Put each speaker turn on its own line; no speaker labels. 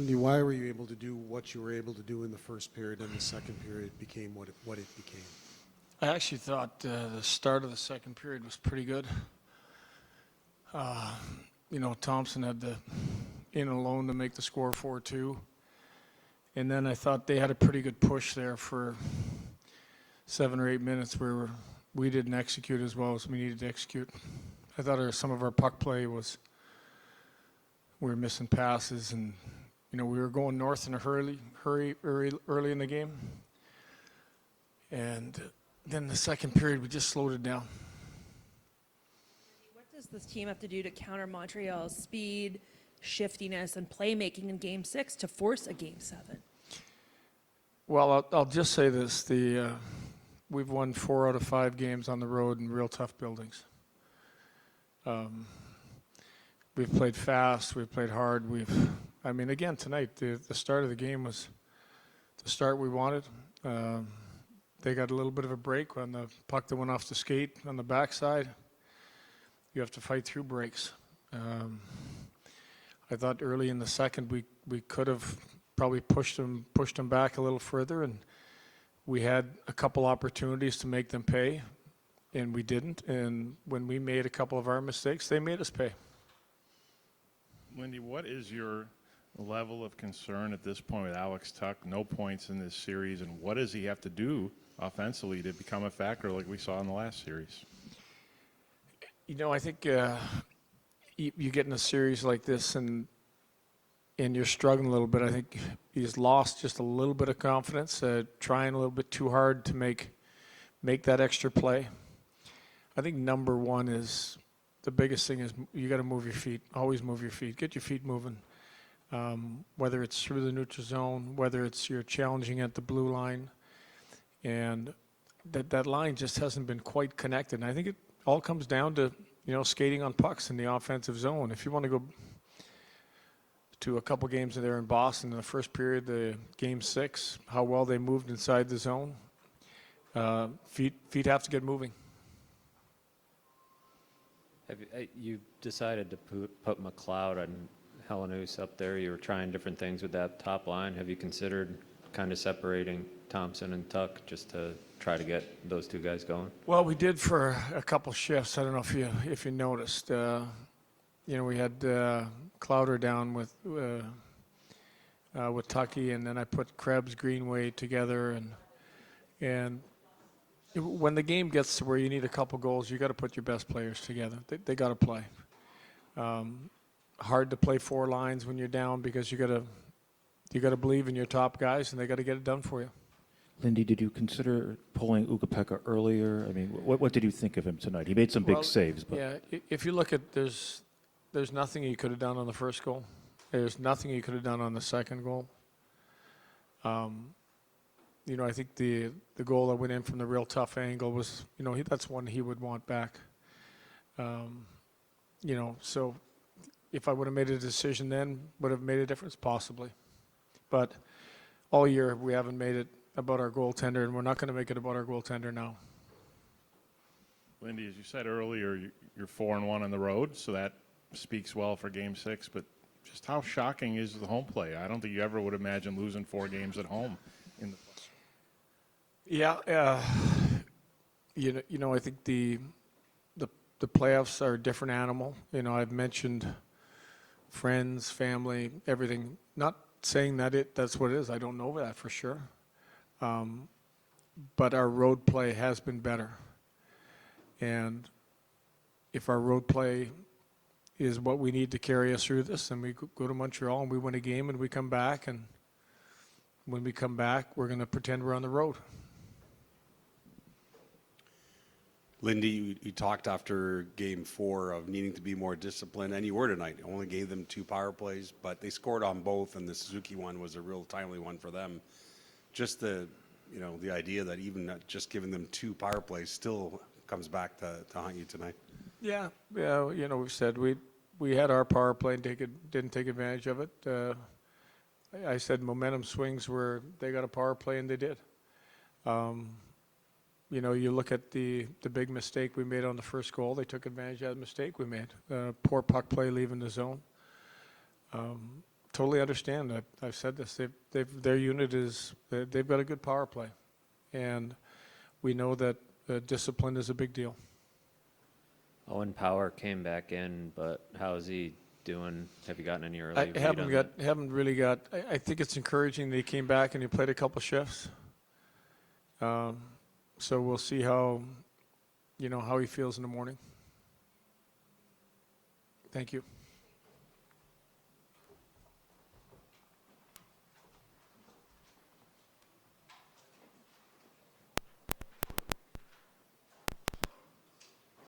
Lindy, why were you able to do what you were able to do in the first period, and the second period became what it became?
I actually thought the start of the second period was pretty good. Thompson had the in alone to make the score 4-2. And then I thought they had a pretty good push there for 7 or 8 minutes where we didn't execute as well as we needed to execute. I thought some of our puck play we were missing passes, and we were going north in a hurry early in the game. And then the second period, we just slowed it down.
What does this team have to do to counter Montreal's speed, shiftiness, and playmaking in Game 6 to force a Game 7?
Well, I'll just say this. We've won 4 out of 5 games on the road in real tough buildings. We've played fast. We've played hard. Again, tonight, the start of the game was the start we wanted. They got a little bit of a break on the puck that went off the skate on the backside. You have to fight through breaks. I thought early in the second we could have probably pushed them back a little further, and we had a couple opportunities to make them pay, and we didn't. And when we made a couple of our mistakes, they made us pay.
Lindy, what is your level of concern at this point with Alex Tuch? No points in this series, and what does he have to do offensively to become a factor like we saw in the last series?
I think you get in a series like this and you're struggling a little bit. I think he's lost just a little bit of confidence, trying a little bit too hard to make that extra play. I think number one is the biggest thing is you got to move your feet. Always move your feet. Get your feet moving. Whether it's through the neutral zone, whether it's you're challenging at the blue line, and that line just hasn't been quite connected. And I think it all comes down to skating on pucks in the offensive zone. If you want to go to a couple games there in Boston in the first period, the Game 6, how well they moved inside the zone. Feet have to get moving.
You decided to put McLeod and Helenius up there. You were trying different things with that top line. Have you considered kind of separating Thompson and Tuch just to try to get those two guys going?
Well, we did for a couple shifts. I don't know if you noticed. We had Clowder down with Tucky, and then I put Krebs, Greenway together, and when the game gets to where you need a couple goals, you got to put your best players together. They got to play. Hard to play 4 lines when you're down because you got to believe in your top guys, and they got to get it done for you.
Lindy, did you consider pulling Ukko-Pekka earlier? I mean, what did you think of him tonight? He made some big saves. But
yeah, if you look at there's nothing he could have done on the first goal. There's nothing he could have done on the second goal. I think the goal that went in from the real tough angle was, that's one he would want back. So if I would have made a decision then, would have made a difference possibly. But all year we haven't made it about our goaltender, and we're not going to make it about our goaltender now.
Lindy, as you said earlier, you're 4-1 on the road, so that speaks well for Game 6. But just how shocking is the home play? I don't think you ever would imagine losing 4 games at home in the play.
Yeah, I think the playoffs are a different animal. I've mentioned friends, family, everything. Not saying that's what it is. I don't know that for sure. But our road play has been better. And if our road play is what we need to carry us through this, and we go to Montreal and we win a game and we come back, and when we come back, we're going to pretend we're on the road.
Lindy, you talked after Game 4 of needing to be more disciplined, and you were tonight. You only gave them 2 power plays, but they scored on both, and the Suzuki one was a real timely one for them. Just the idea that even just giving them 2 power plays still comes back to haunt you tonight. Yeah,
we've said we had our power play and didn't take advantage of it. I said momentum swings where they got a power play, and they did. You look at the big mistake we made on the first goal. They took advantage of that mistake we made. Poor puck play leaving the zone. totally understand. I've said this. Their unit they've got a good power play, and we know that discipline is a big deal.
Owen Power came back in, but how is he doing? Have you gotten any early read on
haven't really got. I think it's encouraging that he came back and he played a couple shifts. So we'll see how he feels in the morning. Thank you.